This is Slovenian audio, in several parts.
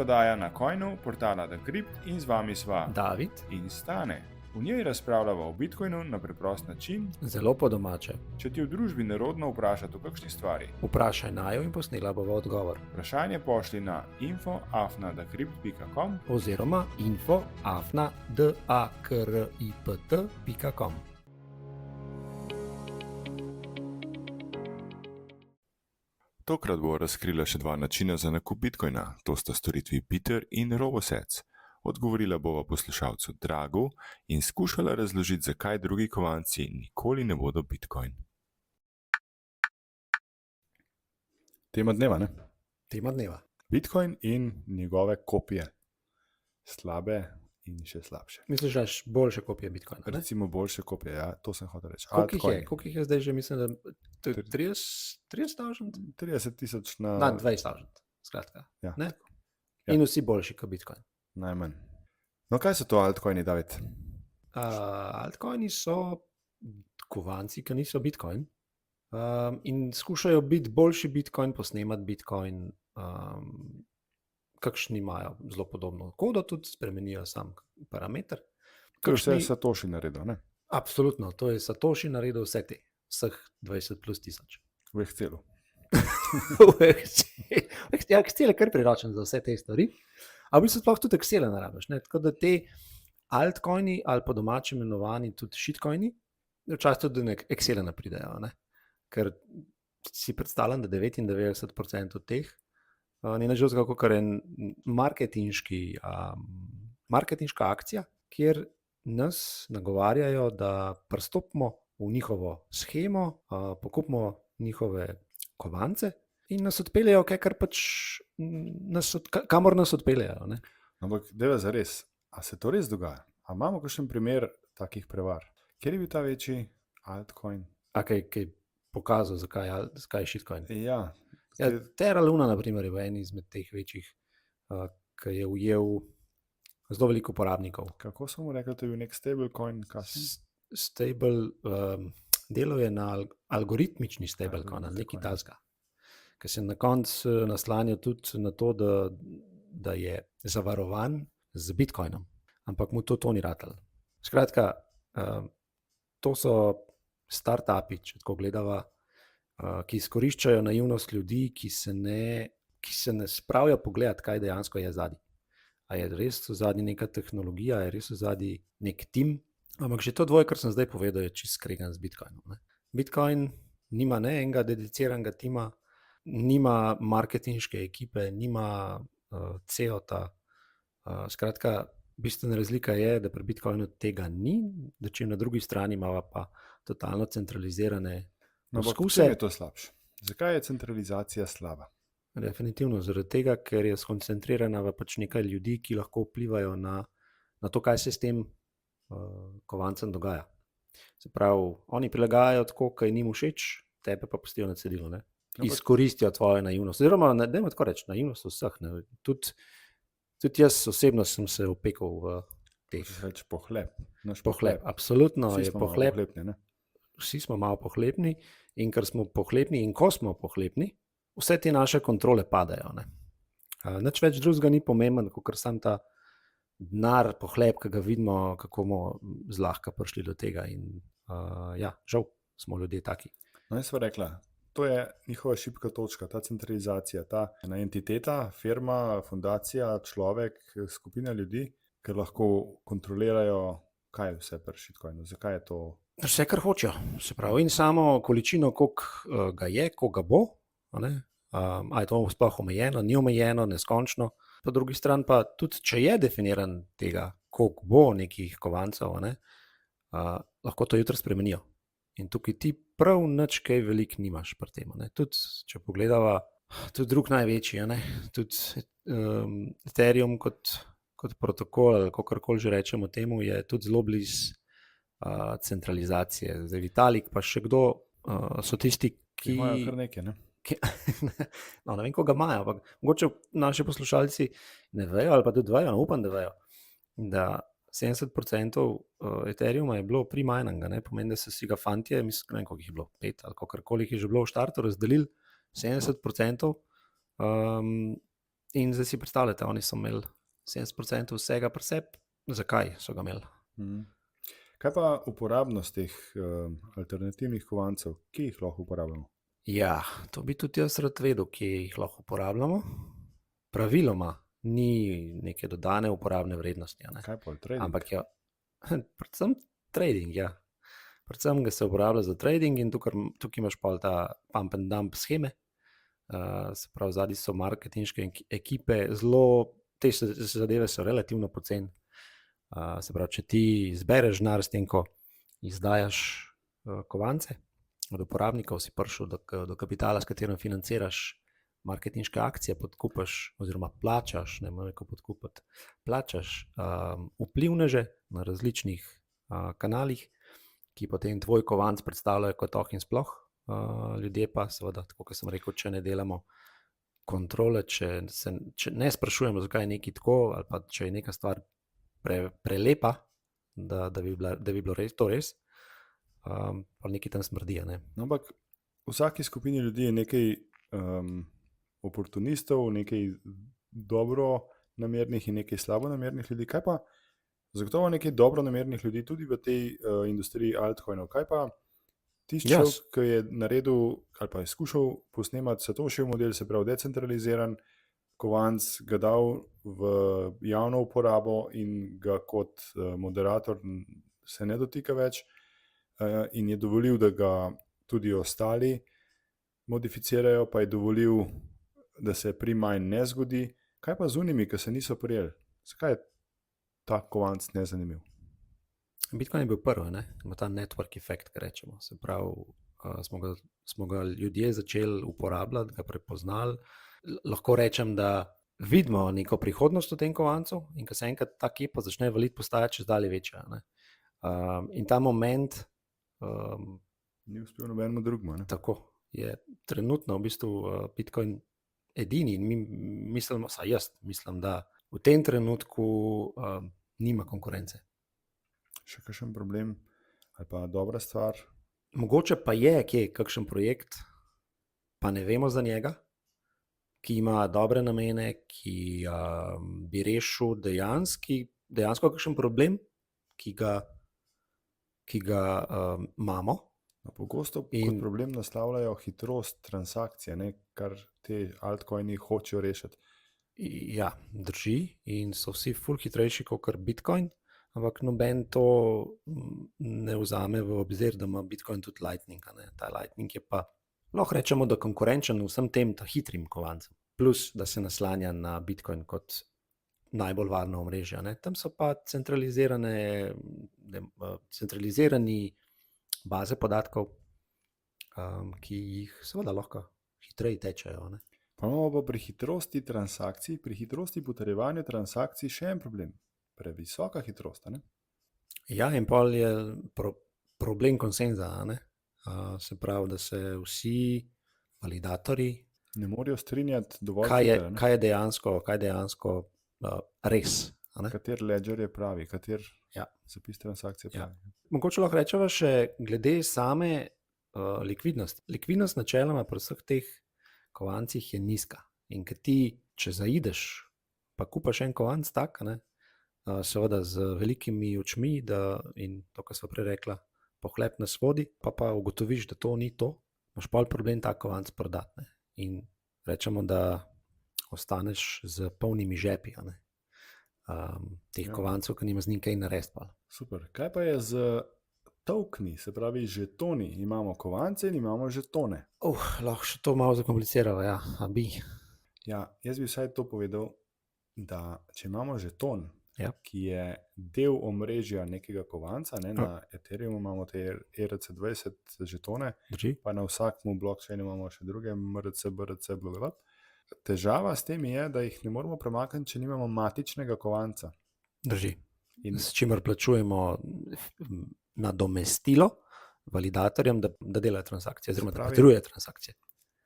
oddaja na Coinu, portala Decrypt in z vami sva David in Stane. V njej razpravljava o Bitcoinu na preprost način. zelo po domače. Če ti v družbi nerodno vprašati o kakšni stvari, Vprašaj najo in posnela bova odgovor. vprašanje pošli na info@decrypt.com. Oziroma info@dakript.com. Tokrat bo razkrila še dva načina za nakup Bitcoina, to sta storitvi Peter in Robosets. Odgovorila bova poslušalcu Dragu in skušala razložiti, zakaj drugi kovanci nikoli ne bodo Bitcoin. Tema dneva, ne? Tema dneva. Bitcoin in njegove kopije. Slabe in še slabše. Misliš, da je boljše kopije Bitcoina? Ne? Recimo boljše kopije, ja, to sem hotel reči. Koliko jih je zdaj že, mislim, da 30,000? 30,000 Na na 20,000, skratka. Ja. Ne? Ja. In vsi boljši kot Bitcoin. najmanj. No, kaj so to altcoini, David? Altcoini so kovanci, ki niso Bitcoin. In skušajo biti boljši Bitcoin, posnemati Bitcoin, kakšni imajo zelo podobno kodo, tudi spremenijo sam parameter. To je vse Satoshi naredil, ne? Absolutno, to je Satoshi naredil vse te, vseh 20 plus tisoč. V Excelu. Ja, Excel je kar priročen za vse te stvari, a v bistvu sploh tudi Excel ne rabiš. Ne? Tako da te altcoini ali po domače imenovani tudi shitcoini, včasih tudi do Excela ne pridejo, ne? Ker si predstavljam, da 99% teh ni nič drugega kakor en marketinška akcija, kjer nas nagovarjajo, da pristopimo v njihovo shemo, pokupimo njihove kovance in nas odpeljejo, kar pač kamor nas odpeljejo. Ne? Ampak, deva zares, a se to res dogaja? A imamo kakšen primer takih prevar? Kjer je bil ta večji altcoin? A kaj pokazal, zakaj je shitcoin? Ja, Ja, Terra Luna, na primer, je v eni izmed teh večjih, ki je ujel zelo veliko uporabnikov. kako smo mu rekli, to je bil nek stablecoin? Stable, deluje na algoritmični stablecoin, ali nekaj takega, ki se na koncu naslanja tudi na to, da je zavarovan z Bitcoinom, ampak mu to ni ratalo. Skratka, to so startupi, če tako gledava, ki izkoriščajo naivnost ljudi, ki se ne spravijo pogledati, kaj dejansko je zadnji. A je res v zadnji neka tehnologija, je res v zadnji nek tim, ampak že to dvoje, kar sem zdaj povedal, je čist skregan z Bitcoinom. Ne? Bitcoin nima ne enega dediciranega tima, nima marketinške ekipe, nima CEO-ta. Skratka, bistvena razlika je, da pri Bitcoinu tega ni, da če na drugi strani imamo pa totalno centralizirane poskuse. Vse je to slabše. Zakaj je centralizacija slaba? Definitivno zaradi tega, ker je skoncentrirana v pač nekaj ljudi, ki lahko vplivajo na to, kaj se s tem kovancem dogaja. Se pravi, oni prilagajajo tako, kaj njim všeč, tebe pa pustijo na cedilu. Ne? Izkoristijo tvojo naivnost. Oziroma, dajmo tako reči, naivnost vseh. Ne? Tudi jaz osebno sem se opekel v teh. Reč pohlep. Pohlep, absolutno Vsi je smo pohlep. pohlepni, ne? Vsi smo malo pohlepni in ker smo pohlepni in ko smo pohlepni, vse te naše kontrole padajo. Ne? Nič več drugega ni pomemben, kot sam ta denar, pohlep, ki ga vidimo, kako bomo zlahka prišli do tega. In ja, žal smo ljudje taki. No, jaz sva rekla, to je njihova šibka točka, ta centralizacija, ta ena entiteta, firma, fundacija, človek, skupina ljudi, ki lahko kontrolirajo, kaj je vse pri shitcoinu, zakaj je to. Vse, kar hočejo, se pravi, in samo količino, koliko ga je, koliko ga bo. A je to sploh omejeno, ni omejeno, neskončno. Po drugi strani pa tudi, če je definiran tega, koliko bo nekih kovancev, lahko to jutri spremenijo. In tukaj ti prav nič kaj veliko nimaš pri tem. Tudi, če pogledava, tudi drug največji, tudi Ethereum kot protokol, ali kakorkoli že rečemo temu, je tudi zelo blizu centralizacije. Zdaj Vitalik pa še kdo so tisti, ki imajo kar nekaj, ne? No, ne vem, koga imajo, ampak mogoče naši poslušalci ne vejo, ali pa tudi vejo, upam, da vejo, da 70% Ethereuma je bilo pre-minanga, pomeni, da so si ga fantje, mislim, ne vem, koliko jih je bilo, 5 ali kakorkoli jih je že bilo v štartu, razdelili 70%, In zdaj si predstavljate, oni so imeli 70% vsega pri sebi. Zakaj so ga imeli? Kaj pa uporabnost teh alternativnih kovancev, ki jih lahko uporabljamo? Ja, to bi tudi jaz rad vedel, kje jih lahko uporabljamo. Praviloma ni neke dodane uporabne vrednosti. A ne? Kaj pa trading? Ampak ja, predvsem trading, ja. Predvsem ga se uporablja za trading in tukaj imaš pa ta pump and dump sheme. Se pravi, zadnji so marketinške ekipe, te zadeve so relativno poceni. Se pravi, če ti zbereš denar s tem, ko izdajaš kovance od uporabnikov, si prišel do kapitala, s katerim financiraš marketinške akcije, podkupaš oziroma plačaš, ne vem, kako podkupati, plačaš vplivneže na različnih kanalih, ki potem tvoj kovanc predstavljajo kot oh in sploh. Ljudje pa seveda, tako kot sem rekel, če ne delamo kontrole, če ne sprašujemo, zakaj je nekaj tako, ali pa če je neka stvar prelepa, da bi bilo to res, pa nekaj tam smrdi. Ne? No, ampak v vsaki skupini ljudi je nekaj oportunistov, nekaj dobro namernih in nekaj slabo namernih ljudi. Kaj pa zagotovo nekaj dobro namernih ljudi tudi v tej industriji altcoinov? Kaj pa tisti človek, ki je naredil ali pa je skušal posnemati Satoshijev model, se pravi decentraliziran kovanc, ga dal v javno uporabo in ga kot moderator se ne dotika več in je dovolil, da ga tudi ostali modificirajo, pa je dovolil, da se pre-mine ne zgodi. Kaj pa z unimi, ki se niso prijeli? Zakaj je ta kovanc nezanimiv? Bitcoin je bil prvi, ima ta network effect, ki rečemo. Se pravi, smo ga ljudje začeli uporabljati, ga prepoznali. Lahko rečem, da vidimo neko prihodnost v tem kovancu in ko se enkrat ta kepa začne valiti, postaja čezdalje večja. In ta moment ni uspel nobenemu drugemu. Tako je trenutno v bistvu Bitcoin edini in jaz mislim, da v tem trenutku nima konkurence. Še kakšen problem ali pa dobra stvar? Mogoče pa je kakšen projekt, pa ne vemo za njega, ki ima dobre namene, ki bi rešil dejansko kakšen problem, ki ga imamo. No, pogosto kot problem naslavljajo hitrost transakcije, kar te altcoini hočejo rešiti. Ja, drži in so vsi ful hitrejši kot Bitcoin, ampak noben to ne vzame v obzir, da ima Bitcoin tudi Lightning. Ta Lightning je pa, lahko rečemo, da konkurenčen vsem tem hitrim kovancem. Plus, da se naslanja na Bitcoin kot najbolj varno omrežje. Tam so pa centralizirani baze podatkov, ki jih seveda lahko hitreje tečejo. Pa imamo pa pri hitrosti transakcij, pri hitrosti potrjevanja transakcij še en problem. Previsoka hitrost. Ja, in pol je problem konsenza. Se pravi, da se vsi validatorji ne morejo strinjati dovolj hitro. Kaj je dejansko res? Kater ledger je pravi, kater zapis transakcije pravi. Mogoče lahko rečemo še glede same likvidnosti. Likvidnost načeloma pri vseh teh kovancih je nizka. In ker ti, če zaideš, pa kupaš en kovanc tak, seveda z velikimi očmi in to, kar sva prej rekla, pohlep nas vodi, pa ugotoviš, da to ni to, imaš pol problem ta kovanc prodati. In rečemo, da ostaneš z polnimi žepi teh kovancov, ki nima z njim kaj narediti. Super. Kaj pa je z tokeni, se pravi žetoni? Imamo kovance in imamo žetone. Lahko še to malo zakompliciramo, Ja, jaz bi vsaj to povedal, da če imamo žeton, ki je del omrežja nekega kovanca, na Ethereumu imamo te ERC20 žetone, pa na vsakem blockchainu imamo še druge MRC, BRC, blablabla. Težava s tem je, da jih ne moremo premakniti, če nimamo matičnega kovanca. Drži. S čimer plačujemo nadomestilo validatorjem, da delajo transakcije, oziroma da potrjujejo transakcije.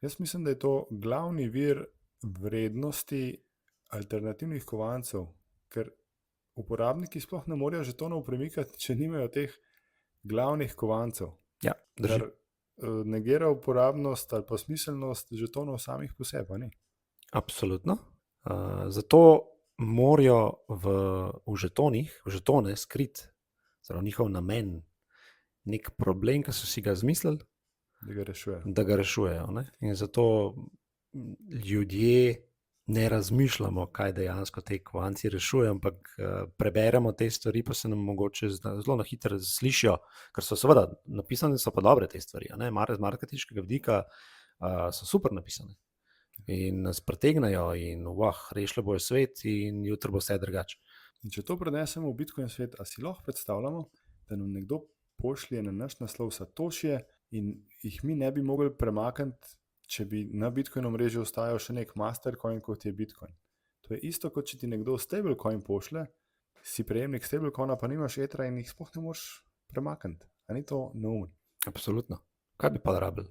Jaz mislim, da je to glavni vir vrednosti alternativnih kovancev, ker uporabniki sploh ne morejo žetonov premikati, če nimajo teh glavnih kovancev. Ja, drži. Kar negira uporabnost ali pa smiselnost žetonov samih po sebi, ni? Absolutno. Zato morajo v žetone skriti, zelo njihov namen, nek problem, ki so si ga izmislili, da ga rešujejo. Ne? In zato ljudje ne razmišljamo, kaj dejansko te kovanci rešujejo, ampak preberemo te stvari, pa se nam mogoče zelo na hitro slišijo, ker so seveda napisane, so pa dobre te stvari. Z marketinškega vidika so super napisane. In nas pretegnajo, in rešili bojo svet, in jutro bo vse drugače. In če to prenesemo v Bitcoin svet, a si lahko predstavljamo, da nam nekdo pošlje na naš naslov satošije in jih mi ne bi mogli premakniti, če bi na Bitcoin omrežju ostajal še nek mastercoin, kot je Bitcoin. To je isto, kot če ti nekdo stablecoin pošlje, si prejemnik stablecoina, pa nimaš etra in jih sploh ne moreš premakniti. A ni to neumno? Absolutno. Kaj bi pa rabili?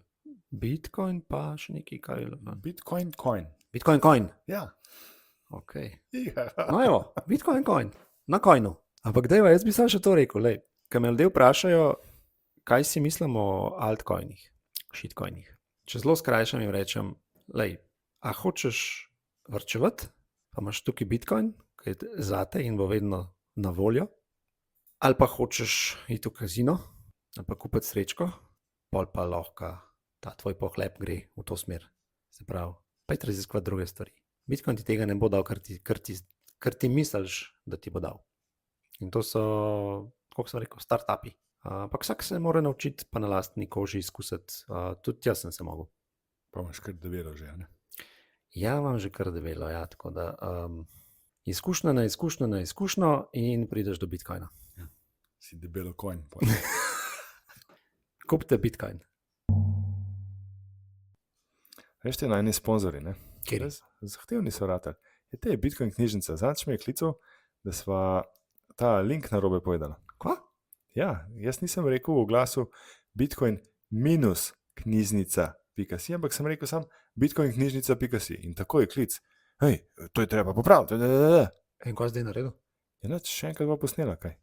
Bitcoin pa še nekaj, kaj je? Bitcoin coin. Bitcoin coin. Ja. Ok. Ja. No evo, Bitcoin coin. Na coinu. Ampak dejva, jaz bi sam še to rekel, lej, kaj me ljudje vprašajo, kaj si mislimo o altcoinih, shitcoinih. Če zelo skrajšam in rečem, lej, a hočeš varčevati, pa imaš tukaj Bitcoin, ki je zate in bo vedno na voljo, ali pa hočeš iti v kazino, ali pa kupiti srečko, pol pa lahko ta tvoj pohlep gre v to smer. Se pravi, pojdi raziskovati druge stvari. Bitcoin ti tega ne bo dal, kar ti misliš, da ti bo dal. In to so, kako sem rekel, startupi. Ampak vsak se mora naučiti, pa na lastni koži izkusiti. Tudi jaz sem se mogel. Pa imaš kar debelo že, ne? Ja, imam že kar debelo, ja, tako da izkušnja na izkušnjo in prideš do Bitcoina. Ja. Si debelo coin. Kupite Bitcoin. Veš te najni sponzori, ne? Kateri? Zahtevni so ratali. Je te Bitcoin knjižnica. Zadnjič me je klical, da sva ta link narobe povedala. Kva? Ja, jaz nisem rekel v glasu Bitcoin minus knjižnica.si, ampak sem rekel sam Bitcoin knjižnica.si in tako je klic. Hej, to je treba popraviti. In kaj zdaj naredil? Je noč še enkrat bo posnela, kaj?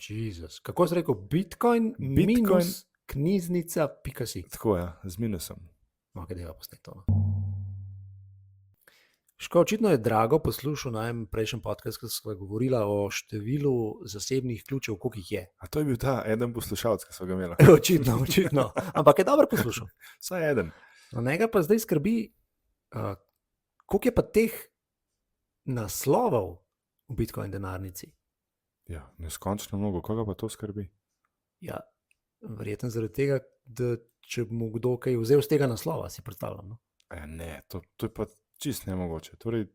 Jezus. Kako si rekel? Bitcoin minus knjižnica.si. Tako ja, z minusom. Ok, deva posnet to. Ško, očitno je Drago poslušal najem prejšnjem podcast, ko sva govorila o številu zasebnih ključev, koliko jih je. A to je bil ta eden poslušalec, ki so ga imela. Očitno. Ampak je dobro poslušal. Saj eden. No, njega pa zdaj skrbi, koliko je pa teh naslovov v Bitcoin denarnici. Ja, neskončno mnogo. Koga pa to skrbi? Ja, verjetno zaradi tega, da če mu kdo kaj vzel z tega naslova, si predstavljam. No? Ne, to je pa čist nemogoče. Torej,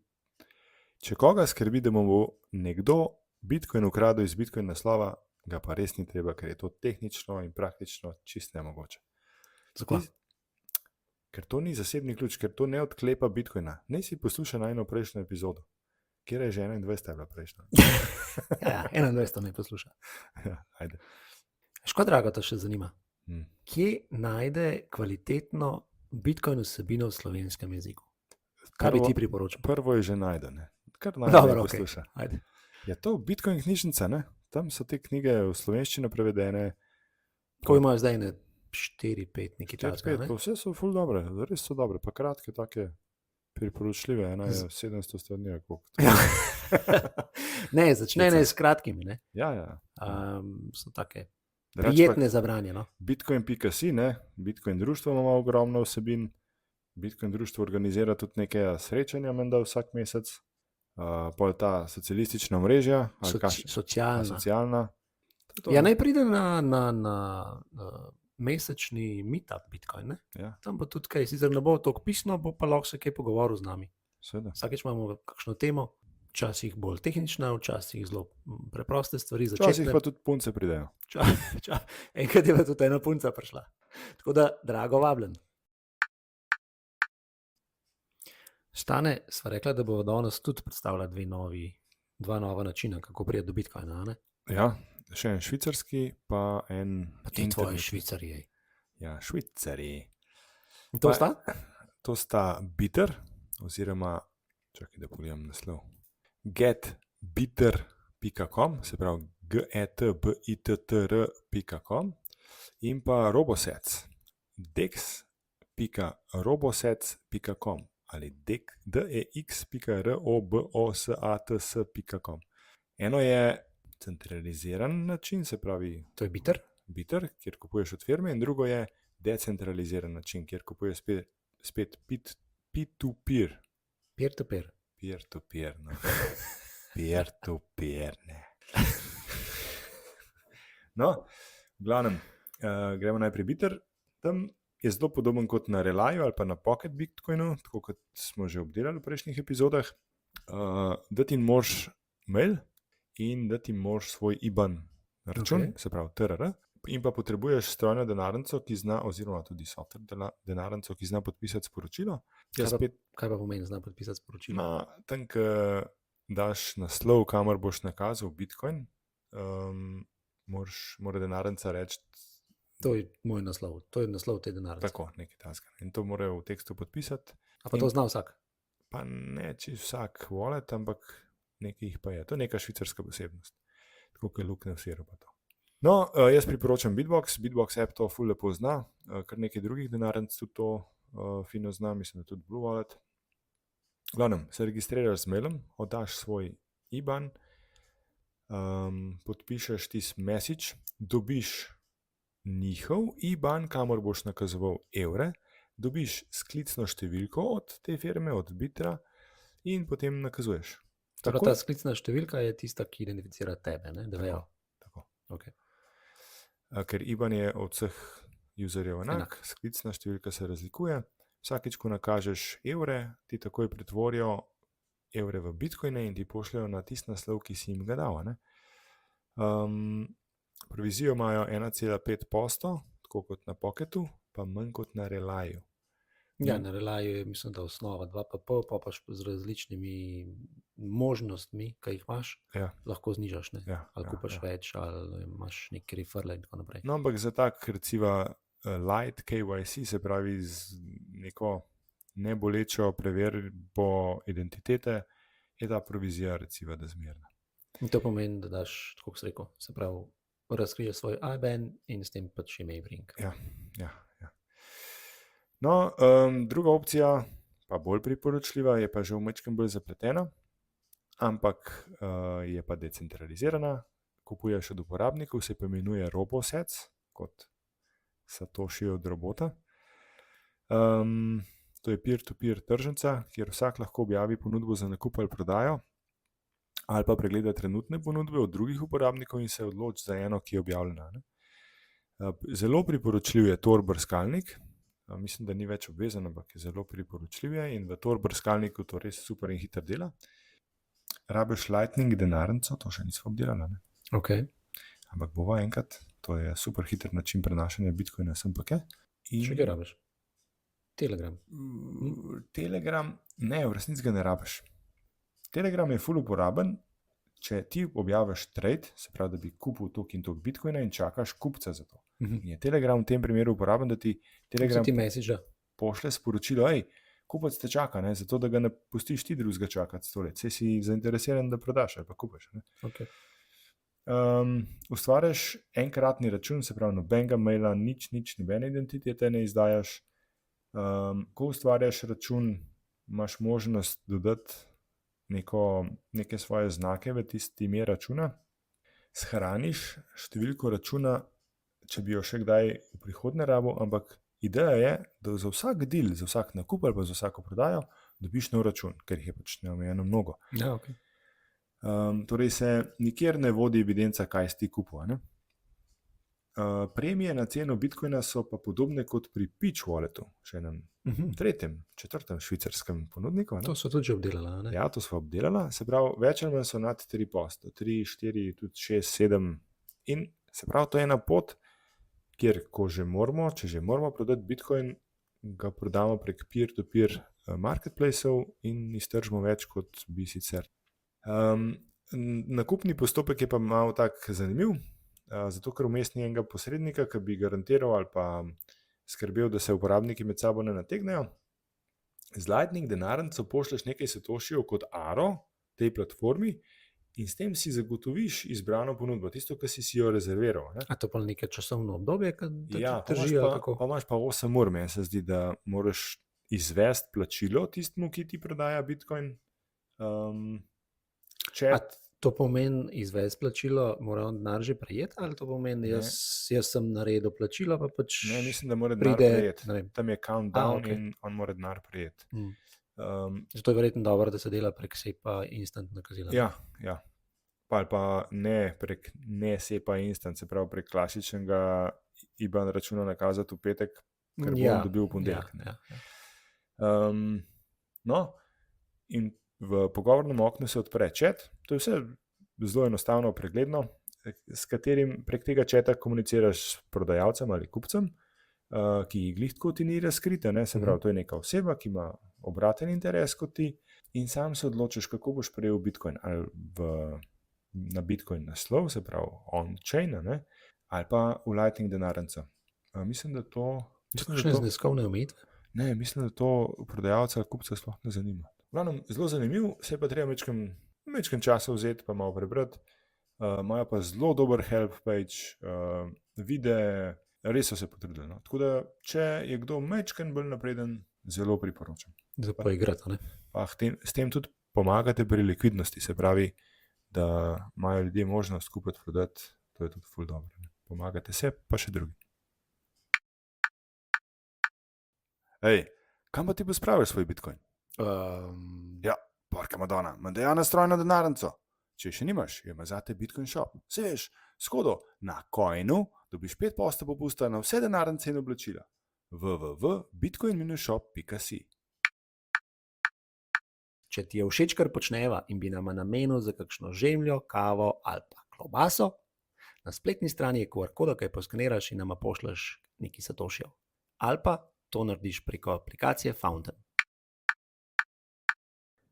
če koga skrbi, da mu bo nekdo Bitcoin ukradel iz Bitcoin naslova, ga pa res ni treba, ker je to tehnično in praktično čist nemogoče. Zakaj? Ker to ni zasebni ključ, ker to ne odklepa Bitcoina. Ne si poslušaj najno prejšnjo epizodo. Kjer je že 21 bila prejšnja? Ja, 21 ne posluša. Ja, ajde. Škoda, Drago, to še zanima. Kje najde kvalitetno Bitcoin vsebino v slovenskem jeziku? Kaj bi ti priporočil? Prvo je že najdene. Kar najde Dobro, posluša. Okay. Je to Bitcoin knjižnica, ne? Tam so te knjige v slovenščino prevedene. Ko imajo zdaj ne 4-5 neki časka, ne? Vse so ful dobre, res so dobre, pa kratke, take priporočljive. Ena je 700 strani. Ne, začne ne s kratkimi, ne? Ja, ja. So take prijetne za branje, no? Bitcoin.si, ne? Bitcoin društvo ima ogromno vsebin. Bitcoin društvo organizira tudi neke srečanja menda vsak mesec. Pol ta socialistična omrežja. Socialna. Ja, naj pride na mesečni meetup Bitcoin, ne? Ja. Tam bo tudi kaj, sicer ne bo toliko pisno, bo pa lahko se kaj pogovoril z nami. Seveda. Vsakeč imamo kakšno temo, včasih bolj tehnična, včasih zelo preproste stvari. Včasih pa tudi punce pridejo. Enkrat je pa tudi ena punca prišla. Tako da, Drago, vabljen. Stane, sva rekla, da bo danes tudi predstavila dva nova načina, kako prijeti do Bitcoina, ne? Ja, še en švicarski, pa en... Pa ti tvoji Švicariji. Ja, Švicariji. In to sta? To sta Bitter, oziroma, čakaj, da pogledam naslov, getbitter.com, se pravi getbittr.com in pa Robosets, dex.robosets.com. ali dex.robosats.com. Eno je centraliziran način, se pravi To je Bitter. Bitter, kjer kupuješ od firme, in drugo je decentraliziran način, kjer kupuješ spet P2Peer. Peer-to-peer. Peer-to-peer, no. Peer-to-peer, ne. No, v glavnem, gremo najprej Bitter. Tam je zelo podoben kot na Relaju ali pa na Pocket Bitcoinu, tako kot smo že obdelali v prejšnjih epizodah. Da ti moraš mail in da ti moraš svoj IBAN račun, se pravi TRR, in pa potrebuješ strojno denarnico, ki zna, oziroma tudi software denarnico, ki zna podpisati sporočilo. Kaj pa pomeni zna podpisati sporočilo? Tam, ko daš naslov, kamor boš nakazal Bitcoin, mora denarnica reči. To je moj naslov, to je naslov te denarnice. Tako, nekaj takega. In to mora v tekstu podpisati. A pa to zna vsak? Pa ne čisto vsak wallet, ampak nekaj jih pa je. To je neka švicarska posebnost. Tako kot je luknja v siru pa to. No, jaz priporočam Bitbox. Bitbox app to ful lepo zna. Kar nekaj drugih denarnic tudi to fino zna, mislim, da tudi Blue Wallet. V glavnem, se registriraš z mailom, oddaš svoj IBAN, podpišeš tisti message, dobiš njihov IBAN, kamor boš nakazoval evre, dobiš sklicno številko od te firme, od Bittra, in potem nakazuješ. Tako, ta sklicna številka je tista, ki identificira tebe, ne? Da vejo. Tako. Okay. Ker IBAN je od vseh userjev enak, sklicna številka se razlikuje. Vsakič, ko nakažeš evre, ti takoj pretvorijo evre v bitcoine in ti pošljajo na tisti naslov, ki si jim ga dal. Provizijo imajo 1,5%, tako kot na Pocketu, pa manj kot na Relaju. Ja, na Relaju je, mislim, da osnova 2,5, pa z različnimi možnostmi, ki jih imaš, lahko znižaš, ne? Ali kupaš več, ali imaš neki referle in tako naprej. No, ampak za tak, recimo, light KYC, se pravi z neko nebolečo preverbo identitete, je ta provizija, recimo, da zmerna. In to pomeni, da daš, tako kot si rekel, se pravi, razkriješ svoj IBAN in s tem pač ime brink. Ja. No, druga opcija, pa bolj priporočljiva, je pa že vmečkem bolj zapletena, ampak je pa decentralizirana, kupuješ od uporabnikov, se pa imenuje RoboSats, kot Satoshi od robota. To je peer-to-peer tržnica, kjer vsak lahko objavi ponudbo za nakup ali prodajo, ali pa pregleda trenutne ponudbe od drugih uporabnikov in se odloči za eno, ki je objavljena. Zelo priporočljiv je Tor brskalnik. Mislim, da ni več obvezen, ampak je zelo priporočljiv in v Tor brskalniku to res super in hiter dela. Rabiš Lightning denarnico, to še nismo obdelali. Okay. Ampak bova enkrat, to je super hiter način prenašanja Bitcoina sem pa kaj. Še kaj rabiš? Telegram. Telegram, ne, v resnici ga ne rabiš. Telegram je ful uporaben, če ti objaviš trade, se pravi, da bi kupil toliko in toliko Bitcoina in čakaš kupca za to. In je Telegram v tem primeru uporaben, da ti Telegram pošle sporočilo, kupac te čaka, ne, zato da ga ne pustiš ti drugega čakati 100 let. Saj si zainteresiran, da prodaš ali pa kupaš. Okay. Ustvariš enkratni račun, se pravi nobenega maila, nič, nobene identitete ne izdajaš. Ko ustvarjaš račun, imaš možnost dodati neke svoje znake v tisti ime računa, shraniš številko računa, če bi jo še kdaj v prihodnje rabo, ampak ideja je, da za vsak deal, za vsak nakup ali pa za vsako prodajo dobiš nov račun, ker jih je pač neomejeno mnogo. Ja, okay. Torej se nikjer ne vodi evidenca, kaj si ti kupil. Premije na ceno Bitcoina so pa podobne kot pri Peach Walletu, še enem tretjem, četrtem švicarskem ponudniku. To so tudi že obdelala, ne? Ja, to so obdelala, se pravi, več ali manj so nad 3%, 3, 4, tudi 6, 7 in se pravi, to je ena pot, kjer če že moramo prodati Bitcoin, ga prodamo prek peer-to-peer marketplaceov in iztržimo več, kot bi sicer. Nakupni postopek je pa malo tak zanimiv, zato ker vmes ni enega posrednika, ki bi garantiral ali pa skrbel, da se uporabniki med sabo ne nategnejo. Z Lightning denarnico pošleš nekaj satoshijev kot aro tej platformi in s tem si zagotoviš izbrano ponudbo, tisto, ki si jo rezerviral. A to pa nekaj časovno obdobje, ja, pa imaš pa 8 ur, meni se zdi, da moraš izvesti plačilo tistemu, ki ti prodaja Bitcoin. A Chat, to pomeni izvesti plačilo, mora on denar že prejeti, ali to pomeni, Ne. jaz sem naredil plačilo, pa pač ne, mislim, da mora denar pride, prejeti. ne vem. Tam je countdown okej. in on mora denar prejeti. Zato je verjetno dobro, da se dela prek SEPA instant nakazila. Ja. Pa ne prek ne SEPA instant, se pravi prek klasičnega IBAN računa nakazati v petek, ker bo on dobil v ponedeljek. ne. No, in v pogovornem oknu se odpre chat, to je vse zelo enostavno, pregledno, s katerim prek tega chata komuniciraš s prodajalcem ali kupcem, ki jih glih tako ti ni razkrita, ne? Se pravi, to je neka oseba, ki ima obraten interes kot ti in sam se odločiš, kako boš prejel Bitcoin, ali na Bitcoin naslov, se pravi on-chain, ne? Ali pa v Lightning denarnico. Mislim, da to... Kakšne zneskovne omejitve? Ne, mislim, da to prodajalca ali kupca sploh ne zanima. Glavnem, zelo zanimiv, se je pa treba mečken časa vzeti, pa malo prebrati. Imajo pa zelo dober help page, videe, res so se potrudili. No. Tako da, če je kdo mečken bolj napreden, zelo priporočam. Za poigrati, ne? Pa s tem tudi pomagate pri likvidnosti, se pravi, da imajo ljudje možnost kupiti, prodati, to je tudi ful dobro. Ne. Pomagate se, pa še drugi. Hej, kam pa ti bo spravil svoj Bitcoin? Ja, porka Madonna, Madejana strojno denarnico. Če še nimaš, je mazate Bitcoin shop. Se veš, skodo, na Coinu dobiš 5% popusta na vse denarnice in oblačila. www.bitcoin-shop.si. Če ti je všeč, kar počneva in bi nama namenil za kakšno žemljo, kavo ali pa klobaso, na spletni strani je QR koda, kaj poskeniraš in nama pošleš neki satošijev. Ali pa to narediš preko aplikacije Fountain.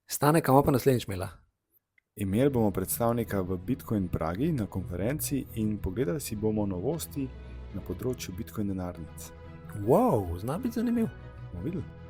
Stane, kam pa naslednjič imela? Imeli bomo predstavnika v Bitcoin Pragi na konferenci in pogledali si bomo novosti na področju Bitcoin denarnic. Wow, zna biti zanimiv. Bomo videli?